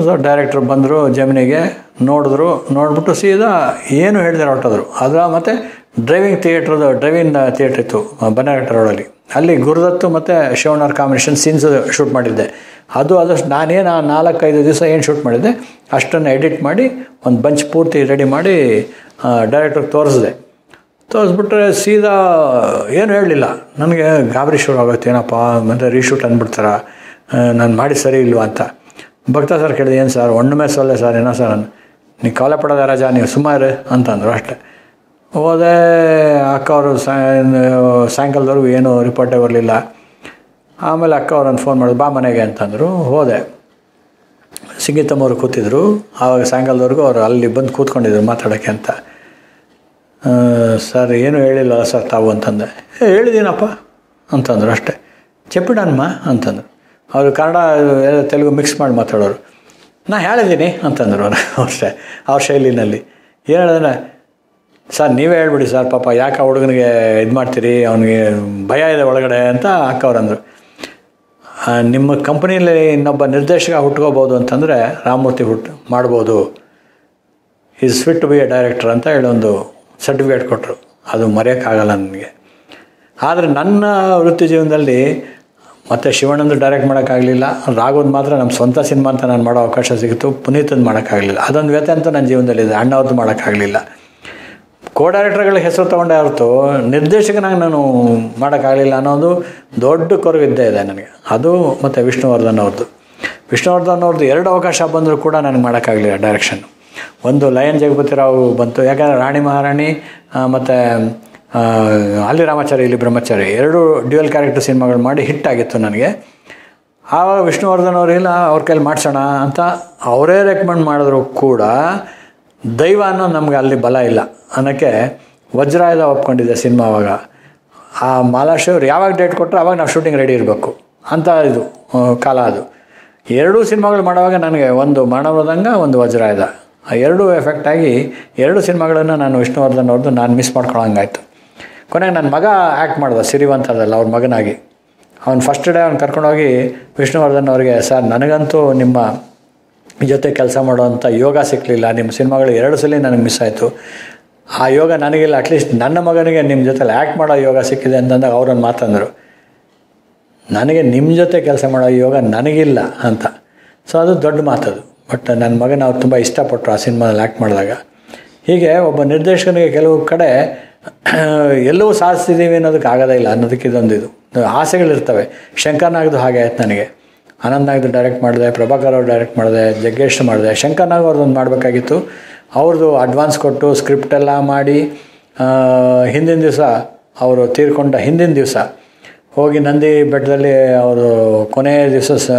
ಸೊ ಡೈರೆಕ್ಟ್ರು ಬಂದರು, ಜಮಿನಿಗೆ ನೋಡಿಬಿಟ್ಟು ಸೀದಾ ಏನು ಹೇಳಿದ್ರೆ ಹೊರಟೋದ್ರು. ಅದರ ಮತ್ತು ಡ್ರೈವಿಂಗ್ ಥಿಯೇಟ್ರ್ ಇತ್ತು ಬನ್ನಘಟ್ಟ ರೋಡಲ್ಲಿ, ಅಲ್ಲಿ ಗುರುದತ್ತು ಮತ್ತು ಶಿವಣ್ಣವ್ರ ಕಾಂಬಿನೇಷನ್ ಸೀನ್ಸ್ ಶೂಟ್ ಮಾಡಿದ್ದೆ. ಅದಷ್ಟು ನಾನೇನು 4-5 ದಿವಸ ಏನು ಶೂಟ್ ಮಾಡಿದ್ದೆ ಅಷ್ಟನ್ನು ಎಡಿಟ್ ಮಾಡಿ ಒಂದು ಬಂಚ್ ಪೂರ್ತಿ ರೆಡಿ ಮಾಡಿ ಡೈರೆಕ್ಟ್ರಿಗೆ ತೋರಿಸ್ಬಿಟ್ರೆ ಸೀದಾ ಏನು ಹೇಳಲಿಲ್ಲ. ನನಗೆ ಗಾಬರಿ ಶುರು ಆಗುತ್ತೆ, ಏನಪ್ಪ ಮತ್ತು ರೀಶೂಟ್ ಅಂದ್ಬಿಡ್ತಾರ, ನಾನು ಮಾಡಿ ಸರಿ ಇಲ್ವಾ ಅಂತ. ಭಕ್ತ ಸರ್ ಕೇಳಿದೆ, ಏನು ಸರ್ ಒಣ್ಣೆ ಸೊಲ್ಲೆ ಸರ್, ಏನೋ ಸರ್ ನೀವು ಕಾಲ ಪಡೋದ ರಾಜ, ನೀವು ಸುಮಾರು ಅಂತಂದರು ಅಷ್ಟೆ. ಹೋದೆ, ಅಕ್ಕ ಅವರು ಸಾಯಂಕಾಲದವರೆಗೂ ಏನೂ ರಿಪೋರ್ಟೇ ಬರಲಿಲ್ಲ. ಆಮೇಲೆ ಅಕ್ಕ ಅವ್ರನ್ನ ಫೋನ್ ಮಾಡಿದ್ರು, ಬಾ ಮನೆಗೆ ಅಂತಂದರು. ಹೋದೆ, ಸಂಗೀತಮ್ಮವ್ರು ಕೂತಿದ್ರು. ಆವಾಗ ಸಾಯಂಕಾಲದವರೆಗೂ ಅವರು ಅಲ್ಲಿ ಬಂದು ಕೂತ್ಕೊಂಡಿದ್ರು ಮಾತಾಡೋಕ್ಕೆ ಅಂತ. ಸರ್ ಏನು ಹೇಳಿಲ್ಲ ಸರ್ ತಾವು ಅಂತಂದೆ. ಹೇಳಿದ್ದೀನಪ್ಪ ಅಂತಂದರು ಅಷ್ಟೇ. చెప్పిడನ್ಮ ಅಂತಂದರು. ಅವರು ಕನ್ನಡ ತೆಲುಗು ಮಿಕ್ಸ್ ಮಾಡಿ ಮಾತಾಡೋರು. ನಾ ಹೇಳಿದ್ದೀನಿ ಅಂತಂದರು ಅಷ್ಟೇ ಅವ್ರ ಶೈಲಿನಲ್ಲಿ. ಏನು ಹೇಳಿದ್ರೆ, ಸರ್ ನೀವೇ ಹೇಳ್ಬಿಡಿ ಸರ್, ಪಾಪ ಯಾಕೆ ಆ ಹುಡುಗನಿಗೆ ಇದು ಮಾಡ್ತೀರಿ, ಅವನಿಗೆ ಭಯ ಇದೆ ಒಳಗಡೆ ಅಂತ ಅಕ್ಕವ್ರಂದರು. ನಿಮ್ಮ ಕಂಪ್ನಿಯಲ್ಲಿ ಇನ್ನೊಬ್ಬ ನಿರ್ದೇಶಕ ಹುಟ್ಕೋಬೋದು ಅಂತಂದರೆ ರಾಮಮೂರ್ತಿ ಮಾಡ್ಬೋದು, is fit to be a director ಅಂತ ಹೇಳಿ ಒಂದು ಸರ್ಟಿಫಿಕೇಟ್ ಕೊಟ್ಟರು. ಅದು ಮರೆಯೋಕ್ಕಾಗಲ್ಲ ನನಗೆ. ಆದರೆ ನನ್ನ ವೃತ್ತಿ ಜೀವನದಲ್ಲಿ ಮತ್ತು ಶಿವಣ್ಣಂದು ಡೈರೆಕ್ಟ್ ಮಾಡೋಕ್ಕಾಗಲಿಲ್ಲ, ರಾಘವದ್ ಮಾತ್ರ ನಮ್ಮ ಸ್ವಂತ ಸಿನಿಮಾ ಅಂತ ನಾನು ಮಾಡೋ ಅವಕಾಶ ಸಿಗುತ್ತು, ಪುನೀತಂದು ಮಾಡೋಕ್ಕಾಗಲಿಲ್ಲ. ಅದೊಂದು ವ್ಯತೆ ಅಂತ ನನ್ನ ಜೀವನದಲ್ಲಿದೆ. ಅಣ್ಣವ್ರದ್ದು ಮಾಡೋಕ್ಕಾಗಲಿಲ್ಲ. ಕೋ ಡೈರೆಕ್ಟರ್ಗಳ ಹೆಸರು ತೊಗೊಂಡೆ ಹೊರತು ನಿರ್ದೇಶಕನಾಗಿ ನಾನು ಮಾಡೋಕ್ಕಾಗಲಿಲ್ಲ ಅನ್ನೋದು ದೊಡ್ಡ ಕೊರವಿದ್ದೇ ಇದೆ ನನಗೆ. ಅದು ಮತ್ತು ವಿಷ್ಣುವರ್ಧನ್ ಅವ್ರದ್ದು 2 ಅವಕಾಶ ಬಂದರೂ ಕೂಡ ನನಗೆ ಮಾಡೋಕ್ಕಾಗಲಿಲ್ಲ ಡೈರೆಕ್ಷನ್ನು. ಒಂದು ಲಯನ್ ಜಗಪತಿರಾವ್ ಬಂತು, ಯಾಕಂದರೆ ರಾಣಿ ಮಹಾರಾಣಿ ಮತ್ತು ಅಲ್ಲಿ ರಾಮಾಚಾರಿ ಇಲ್ಲಿ ಬ್ರಹ್ಮಚಾರಿ 2 ಡ್ಯುಯಲ್ ಕ್ಯಾರೆಕ್ಟರ್ ಸಿನಿಮಾಗಳು ಮಾಡಿ ಹಿಟ್ಟಾಗಿತ್ತು ನನಗೆ. ಆವಾಗ ವಿಷ್ಣುವರ್ಧನ್ ಅವರಿಲ್ಲ, ಅವ್ರ ಕೈಲಿ ಮಾಡಿಸೋಣ ಅಂತ ಅವರೇ ರೆಕಮೆಂಡ್ ಮಾಡಿದ್ರು ಕೂಡ ದೈವ ಅನ್ನೋ ನಮಗೆ ಅಲ್ಲಿ ಬಲ ಇಲ್ಲ ಅನ್ನೋಕ್ಕೆ ವಜ್ರಾಯುಧ ಒಪ್ಕೊಂಡಿದ್ದೆ ಸಿನಿಮಾ. ಆವಾಗ ಆ ಮಾಲಾಶ್ರೀ ಅವ್ರು ಯಾವಾಗ ಡೇಟ್ ಕೊಟ್ಟರು ಆವಾಗ ನಾವು ಶೂಟಿಂಗ್ ರೆಡಿ ಇರಬೇಕು ಅಂತ ಇದು ಕಾಲ. ಅದು 2 ಸಿನಿಮಾಗಳು ಮಾಡುವಾಗ ನನಗೆ ಒಂದು ಮಾನವದಂಗ, ಒಂದು ವಜ್ರಾಯುಧ, ಆ 2 ಎಫೆಕ್ಟಾಗಿ 2 ಸಿನಿಮಾಗಳನ್ನು ನಾನು ವಿಷ್ಣುವರ್ಧನ್ ಅವ್ರದ್ದು ನಾನು ಮಿಸ್ ಮಾಡ್ಕೊಳ್ಳೋಂಗಾಯ್ತು. ಕೊನೆಗೆ ನನ್ನ ಮಗ ಆ್ಯಕ್ಟ್ ಮಾಡ್ದೆ ಸಿರಿವಂತದಲ್ಲ ಅವ್ರ ಮಗನಾಗಿ. ಅವ್ನು ಫಸ್ಟ್ ಡೇ ಅವ್ನು ಕರ್ಕೊಂಡೋಗಿ ವಿಷ್ಣುವರ್ಧನ್ ಅವ್ರಿಗೆ, ಸರ್ ನನಗಂತೂ ನಿಮ್ಮ ಜೊತೆ ಕೆಲಸ ಮಾಡೋವಂಥ ಯೋಗ ಸಿಕ್ಕಲಿಲ್ಲ, ನಿಮ್ಮ ಸಿನಿಮಾಗಳು 2 ಸಲ ನನಗೆ ಮಿಸ್ ಆಯಿತು, ಆ ಯೋಗ ನನಗಿಲ್ಲ, ಅಟ್ಲೀಸ್ಟ್ ನನ್ನ ಮಗನಿಗೆ ನಿಮ್ಮ ಜೊತೆಲಿ ಆ್ಯಕ್ಟ್ ಮಾಡೋ ಯೋಗ ಸಿಕ್ಕಿದೆ ಅಂತಂದಾಗ ಅವ್ರನ್ನ ಮಾತಂದರು, ನನಗೆ ನಿಮ್ಮ ಜೊತೆ ಕೆಲಸ ಮಾಡೋ ಯೋಗ ನನಗಿಲ್ಲ ಅಂತ. ಸೊ ಅದು ದೊಡ್ಡ ಮಾತದು. ಬಟ್ ನನ್ನ ಮಗನ ಅವ್ರು ತುಂಬ ಇಷ್ಟಪಟ್ಟರು ಆ ಸಿನಿಮಾದಲ್ಲಿ ಆ್ಯಕ್ಟ್ ಮಾಡಿದಾಗ. ಹೀಗೆ ಒಬ್ಬ ನಿರ್ದೇಶಕನಿಗೆ ಕೆಲವು ಕಡೆ ಎಲ್ಲವೂ ಸಾಧಿಸ್ತಿದ್ದೀವಿ ಅನ್ನೋದಕ್ಕೆ ಆಗೋದೇ ಇಲ್ಲ ಅನ್ನೋದಕ್ಕೆ ಇದೊಂದು ಇದು ಆಸೆಗಳಿರ್ತವೆ. ಶಂಕರ್ನಾಗ್ದು ಹಾಗೆ ಆಯ್ತು ನನಗೆ. ಆನಂದ್ನಾಗ್ದು ಡೈರೆಕ್ಟ್ ಮಾಡಿದೆ, ಪ್ರಭಾಕರ್ ಅವ್ರು ಡೈರೆಕ್ಟ್ ಮಾಡಿದೆ, ಜಗ್ಗೇಶ್ ಮಾಡಿದೆ. ಶಂಕರ್ನಾಗ್ ಅವ್ರದ್ದೊಂದು ಮಾಡಬೇಕಾಗಿತ್ತು. ಅವ್ರದ್ದು ಅಡ್ವಾನ್ಸ್ ಕೊಟ್ಟು ಸ್ಕ್ರಿಪ್ಟೆಲ್ಲ ಮಾಡಿ ಹಿಂದಿನ ದಿವಸ ಅವರು ತೀರ್ಕೊಂಡ ಹಿಂದಿನ ದಿವಸ ಹೋಗಿ ನಂದಿ ಬೆಟ್ಟದಲ್ಲಿ ಅವರು ಕೊನೆಯ ದಿವಸ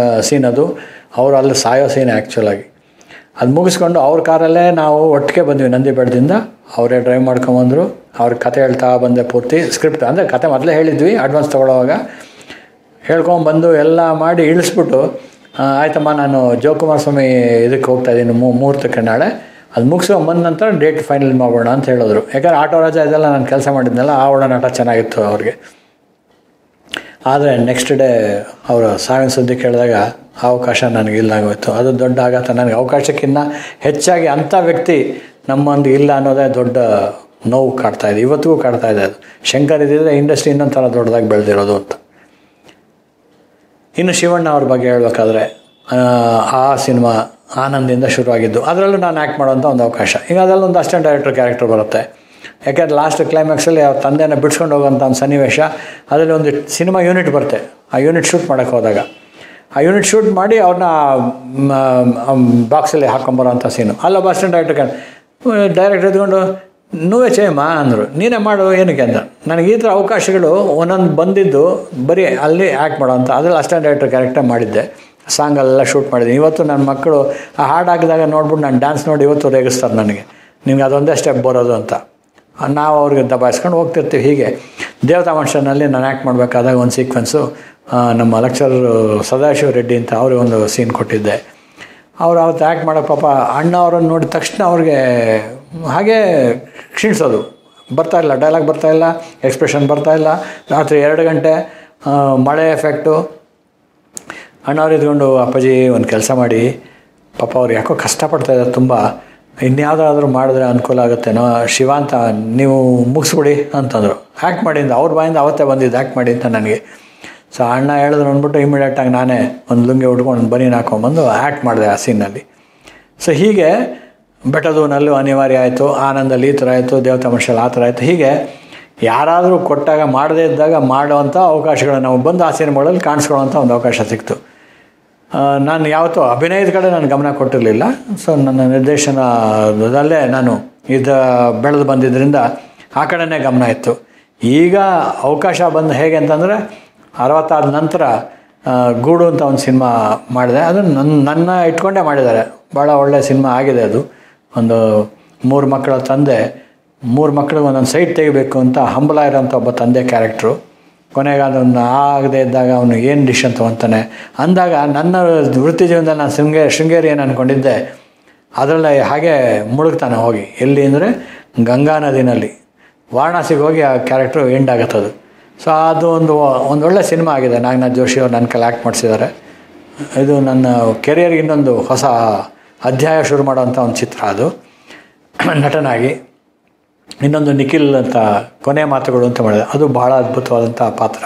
ಸೀನ್ ಅದು, ಅವರು ಅಲ್ಲಿ ಸಾಯೋ ಸೀನ್ ಆ್ಯಕ್ಚುಲಾಗಿ. ಅದು ಮುಗಿಸ್ಕೊಂಡು ಅವ್ರ ಕಾರಲ್ಲೇ ನಾವು ಒಟ್ಟಿಗೆ ಬಂದ್ವಿ ನಂದಿ ಬೆಟ್ಟದಿಂದ. ಅವರೇ ಡ್ರೈವ್ ಮಾಡ್ಕೊಂಬಂದರು. ಅವ್ರ ಕತೆ ಹೇಳ್ತಾ ಬಂದೆ ಪೂರ್ತಿ ಸ್ಕ್ರಿಪ್ಟ್, ಅಂದರೆ ಕತೆ ಮೊದಲೇ ಹೇಳಿದ್ವಿ ಅಡ್ವಾನ್ಸ್ ತೊಗೊಳ್ಳೋವಾಗ. ಹೇಳ್ಕೊಂಬಂದು ಎಲ್ಲ ಮಾಡಿ ಇಳಿಸ್ಬಿಟ್ಟು ಆಯ್ತಮ್ಮ ನಾನು ಜೋಕುಮಾರ ಸ್ವಾಮಿ ಇದಕ್ಕೆ ಹೋಗ್ತಾಯಿದ್ದೀನಿ ಮುಹೂರ್ತಕ್ಕೆ ನಾಳೆ, ಅದು ಮುಗಿಸೋ ಬಂದ ನಂತರ ಡೇಟ್ ಫೈನಲ್ ಮಾಡೋಣ ಅಂತ ಹೇಳಿದ್ರು. ಯಾಕಂದರೆ ಆಟೋ ರಾಜ ಇದೆಲ್ಲ ನಾನು ಕೆಲಸ ಮಾಡಿದ್ನಲ್ಲ, ಆ ಒಡನಾಟ ಚೆನ್ನಾಗಿತ್ತು ಅವ್ರಿಗೆ. ಆದರೆ ನೆಕ್ಸ್ಟ್ ಡೇ ಅವರ ಸಾವಿನ ಸುದ್ದಿ ಕೇಳಿದಾಗ ಅವಕಾಶ ನನಗೆ ಇಲ್ಲಾಗೋಯ್ತು. ಅದು ದೊಡ್ಡ ಆಘಾತ. ನನಗೆ ಅವಕಾಶಕ್ಕಿಂತ ಹೆಚ್ಚಾಗಿ ಅಂಥ ವ್ಯಕ್ತಿ ನಮ್ಮೊಂದು ಇಲ್ಲ ಅನ್ನೋದೇ ದೊಡ್ಡ ನೋವು ಕಾಡ್ತಾಯಿದೆ, ಇವತ್ತಿಗೂ ಕಾಡ್ತಾಯಿದೆ. ಅದು ಶಂಕರ್ ಇದ್ದಿದ್ರೆ ಇಂಡಸ್ಟ್ರಿ ಇನ್ನೊಂದು ಥರ ದೊಡ್ಡದಾಗಿ ಬೆಳೆದಿರೋದು ಅಂತ. ಇನ್ನು ಶಿವಣ್ಣ ಅವ್ರ ಬಗ್ಗೆ ಹೇಳ್ಬೇಕಾದ್ರೆ, ಆ ಸಿನಿಮಾ ಆನಂದಿಂದ ಶುರುವಾಗಿದ್ದು, ಅದರಲ್ಲೂ ನಾನು ಆ್ಯಕ್ಟ್ ಮಾಡೋಂಥ ಒಂದು ಅವಕಾಶ. ಈಗ ಅದರಲ್ಲಿ ಒಂದು ಅಸಿಸ್ಟೆಂಟ್ ಡೈರೆಕ್ಟರ್ ಕ್ಯಾರೆಕ್ಟರ್ ಬರುತ್ತೆ. ಯಾಕೆಂದರೆ ಲಾಸ್ಟ್ ಕ್ಲೈಮ್ಯಾಕ್ಸಲ್ಲಿ ಅವ್ರ ತಂದೆನ ಬಿಡ್ಸ್ಕೊಂಡು ಹೋಗೋಂಥ ಒಂದು ಸನ್ನಿವೇಶ, ಅದರಲ್ಲಿ ಒಂದು ಸಿನಿಮಾ ಯೂನಿಟ್ ಬರುತ್ತೆ. ಆ ಯೂನಿಟ್ ಶೂಟ್ ಮಾಡೋಕ್ಕೆ ಹೋದಾಗ ಆ ಯೂನಿಟ್ ಶೂಟ್ ಮಾಡಿ ಅವ್ರನ್ನ ಬಾಕ್ಸಲ್ಲಿ ಹಾಕ್ಕೊಂಬರೋಂಥ ಸೀನು. ಅಲ್ಲೊಬ್ಬ ಅಸಿಸ್ಟೆಂಟ್ ಡೈರೆಕ್ಟರ್ ಎದ್ಕೊಂಡು నువ్వే చేయమ్మಾ ಅಂದರು. ನೀನೇ ಮಾಡು ಏನಕ್ಕೆ ಅಂತ. ನನಗೆ ಈ ಥರ ಅವಕಾಶಗಳು ಒಂದೊಂದು ಬಂದಿದ್ದು ಬರೀ ಅಲ್ಲಿ ಆ್ಯಕ್ಟ್ ಮಾಡೋ ಅಂತ. ಅದರಲ್ಲಿ ಅಸಿಸ್ಟೆಂಟ್ ಡೈರೆಕ್ಟರ್ ಕ್ಯಾರೆಕ್ಟರ್ ಮಾಡಿದ್ದೆ, ಸಾಂಗಲ್ಲೆಲ್ಲ ಶೂಟ್ ಮಾಡಿದ್ದೀನಿ. ಇವತ್ತು ನನ್ನ ಮಕ್ಕಳು ಆ ಹಾಡು ಹಾಕಿದಾಗ ನೋಡ್ಬಿಟ್ಟು ನಾನು ಡ್ಯಾನ್ಸ್ ನೋಡಿ ಇವತ್ತು ರೇಗಿಸ್ತಾರೆ ನನಗೆ, ನಿಮ್ಗೆ ಅದೊಂದೇ ಸ್ಟೆಪ್ ಬರೋದು ಅಂತ. ನಾವು ಅವ್ರಿಗೆ ದಬಾಯಿಸ್ಕೊಂಡು ಹೋಗ್ತಿರ್ತೀವಿ. ಹೀಗೆ ದೇವತಾ ಮನುಷ್ಯನಲ್ಲಿ ನಾನು ಆ್ಯಕ್ಟ್ ಮಾಡಬೇಕಾದಾಗ ಒಂದು ಸೀಕ್ವೆನ್ಸು ನಮ್ಮ ಲೆಕ್ಚರರ್ ಸದಾಶಿವ ರೆಡ್ಡಿ ಅಂತ ಅವ್ರಿಗೆ ಒಂದು ಸೀನ್ ಕೊಟ್ಟಿದ್ದೆ. ಅವ್ರು ಅವತ್ತು ಆ್ಯಕ್ಟ್ ಮಾಡೋಕ್ಕೆ ಪಾಪ ಅಣ್ಣ ಅವರನ್ನು ನೋಡಿದ ತಕ್ಷಣ ಅವ್ರಿಗೆ ಹಾಗೇ ಕ್ಷೀಣಿಸೋದು, ಬರ್ತಾಯಿಲ್ಲ, ಡೈಲಾಗ್ ಬರ್ತಾಯಿಲ್ಲ, ಎಕ್ಸ್ಪ್ರೆಷನ್ ಬರ್ತಾಯಿಲ್ಲ. ರಾತ್ರಿ 2 ಗಂಟೆ ಮಳೆ ಎಫೆಕ್ಟು. ಅಣ್ಣವ್ರು ಇದ್ಕೊಂಡು ಅಪ್ಪಾಜಿ ಒಂದು ಕೆಲಸ ಮಾಡಿ, ಪಾಪ ಅವ್ರು ಯಾಕೋ ಕಷ್ಟಪಡ್ತಾಯಿದ್ದಾರೆ ತುಂಬ, ಇನ್ಯಾವುದಾದ್ರೂ ಮಾಡಿದ್ರೆ ಅನುಕೂಲ ಆಗುತ್ತೇನೋ, ಶಿವ ಅಂತ ನೀವು ಮುಗಿಸ್ಬಿಡಿ ಅಂತಂದರು. ಆ್ಯಕ್ಟ್ ಮಾಡಿ ಅಂತ ಅವ್ರ ಬಾಯಿಂದ ಅವತ್ತೇ ಬಂದಿದ್ದು ಆ್ಯಕ್ಟ್ ಮಾಡಿ ಅಂತ ನನಗೆ. ಸೊ ಅಣ್ಣ ಹೇಳಿದ್ರು ಅಂದ್ಬಿಟ್ಟು ಇಮಿಡಿಯೇಟಾಗಿ ನಾನೇ ಒಂದು ಲುಂಗಿ ಉಟ್ಕೊಂಡು ಬನೀನು ಹಾಕ್ಕೊಂಬಂದು ಆ್ಯಕ್ಟ್ ಮಾಡಿದೆ ಆ ಸೀನಲ್ಲಿ. ಸೊ ಹೀಗೆ ಬೆಟ್ಟದೂನಲ್ಲೂ ಅನಿವಾರ್ಯ ಆಯಿತು, ಆನಂದಲ್ಲಿ ಈ ಥರ ಆಯಿತು, ದೇವತಾ ಮನುಷ್ಯಲ್ಲಿ ಆ ಥರ ಆಯಿತು. ಹೀಗೆ ಯಾರಾದರೂ ಕೊಟ್ಟಾಗ ಮಾಡದೇ ಇದ್ದಾಗ ಮಾಡುವಂಥ ಅವಕಾಶಗಳು ನಾವು ಬಂದು ಆ ಸಿನಿಮಾಗಳಲ್ಲಿ ಕಾಣಿಸ್ಕೊಳ್ಳೋಂಥ ಒಂದು ಅವಕಾಶ ಸಿಕ್ತು. ನಾನು ಯಾವತ್ತೂ ಅಭಿನಯದ ಕಡೆ ನಾನು ಗಮನ ಕೊಟ್ಟಿರಲಿಲ್ಲ. ಸೊ ನನ್ನ ನಿರ್ದೇಶನದಲ್ಲೇ ನಾನು ಬೆಳೆದು ಬಂದಿದ್ದರಿಂದ ಆ ಕಡೆನೇ ಗಮನ ಇತ್ತು. ಈಗ ಅವಕಾಶ ಬಂದು ಹೇಗೆ ಅಂತಂದರೆ 60 ಆದ ನಂತರ ಗೂಡು ಅಂತ ಒಂದು ಸಿನಿಮಾ ಮಾಡಿದೆ. ಅದು ನನ್ನ ಇಟ್ಕೊಂಡೇ ಮಾಡಿದ್ದಾರೆ. ಭಾಳ ಒಳ್ಳೆಯ ಸಿನಿಮಾ ಆಗಿದೆ. ಅದು ಒಂದು 3 ಮಕ್ಕಳ ತಂದೆ, 3 ಮಕ್ಕಳಿಗೆ ಒಂದೊಂದು ಸೈಟ್ ತೆಗಿಬೇಕು ಅಂತ ಹಂಬಲ ಇರೋಂಥ ಒಬ್ಬ ತಂದೆ ಕ್ಯಾರೆಕ್ಟ್ರು. ಕೊನೆಗೆ ಅದನ್ನು ಆಗದೆ ಇದ್ದಾಗ ಅವನು ಏನು ಡಿಸಿಷನ್ ತೊಗೊತಾನೆ ಅಂದಾಗ ನನ್ನ ವೃತ್ತಿ ಜೀವನದಲ್ಲಿ ನಾನು ಶೃಂಗೇರಿ ಏನು ಅಂದ್ಕೊಂಡಿದ್ದೆ, ಅದರಲ್ಲಿ ಹಾಗೆ ಮುಳುಗ್ತಾನೆ ಹೋಗಿ. ಎಲ್ಲಿ ಅಂದರೆ ಗಂಗಾ ನದಿನಲ್ಲಿ ವಾರಣಾಸಿಗೆ ಹೋಗಿ ಆ ಕ್ಯಾರೆಕ್ಟ್ರು ಎಂಡ್ ಆಗುತ್ತದು. ಸೊ ಅದು ಒಂದೊಳ್ಳೆ ಸಿನಿಮಾ ಆಗಿದೆ. ನಾಗನಾಥ್ ಜೋಶಿ ಅವರು ನನ್ನ ಕೈಲಿ ಆ್ಯಕ್ಟ್ ಮಾಡಿಸಿದ್ದಾರೆ. ಇದು ನನ್ನ ಕೆರಿಯರ್ಗೆ ಇನ್ನೊಂದು ಹೊಸ ಅಧ್ಯಾಯ ಶುರು ಮಾಡೋವಂಥ ಒಂದು ಚಿತ್ರ ಅದು ನಟನಾಗಿ. ಇನ್ನೊಂದು ನಿಖಿಲ್ ಅಂತ ಕೊನೆ ಮಾತುಗಳು ಅಂತ ಮಾಡಿದೆ. ಅದು ಭಾಳ ಅದ್ಭುತವಾದಂಥ ಪಾತ್ರ,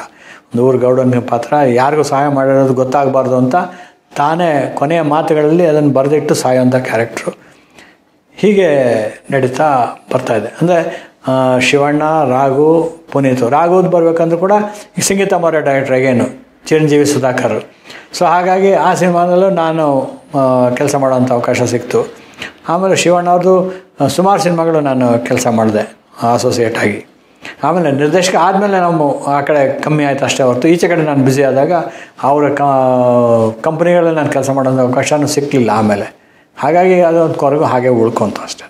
ಒಂದು ಊರು ಗೌಡನ ಪಾತ್ರ. ಯಾರಿಗೂ ಸಹಾಯ ಮಾಡಿರೋದು ಗೊತ್ತಾಗಬಾರ್ದು ಅಂತ ತಾನೇ ಕೊನೆಯ ಮಾತುಗಳಲ್ಲಿ ಅದನ್ನು ಬರೆದಿಟ್ಟು ಸಾಯೋಂಥ ಕ್ಯಾರೆಕ್ಟ್ರು. ಹೀಗೆ ನಡೀತಾ ಬರ್ತಾಯಿದೆ. ಅಂದರೆ ಶಿವಣ್ಣ, ರಾಘು, ಪುನೀತು. ರಾಘುದು ಬರಬೇಕಂದ್ರೂ ಕೂಡ ಈ ಸಂಗೀತ ಮೌರ್ಯ ಡೈರೆಕ್ಟರ್ ಆಗೇನು ಚಿರಂಜೀವಿ ಸುಧಾಕರ್. ಸೊ ಹಾಗಾಗಿ ಆ ಸಿನಿಮಾದಲ್ಲೂ ನಾನು ಕೆಲಸ ಮಾಡೋವಂಥ ಅವಕಾಶ ಸಿಕ್ತು. ಆಮೇಲೆ ಶಿವಣ್ಣ ಅವ್ರದ್ದು ಸುಮಾರು ಸಿನಿಮಾಗಳು ನಾನು ಕೆಲಸ ಮಾಡಿದೆ ಅಸೋಸಿಯೇಟ್ ಆಗಿ. ಆಮೇಲೆ ನಿರ್ದೇಶಕ ಆದಮೇಲೆ ನಾವು ಆ ಕಡೆ ಕಮ್ಮಿ ಆಯಿತು ಅಷ್ಟೇ ಹೊರತು ಈಚೆ ಕಡೆ ನಾನು ಬ್ಯುಸಿ ಆದಾಗ ಅವರ ಕಂಪ್ನಿಗಳಲ್ಲಿ ನಾನು ಕೆಲಸ ಮಾಡೋಂಥ ಅವಕಾಶನೂ ಸಿಕ್ಕಲಿಲ್ಲ ಆಮೇಲೆ. ಹಾಗಾಗಿ ಅದೊಂದು ಕೊರಗು ಹಾಗೆ ಉಳ್ಕೊಂತು ಅಷ್ಟೇ.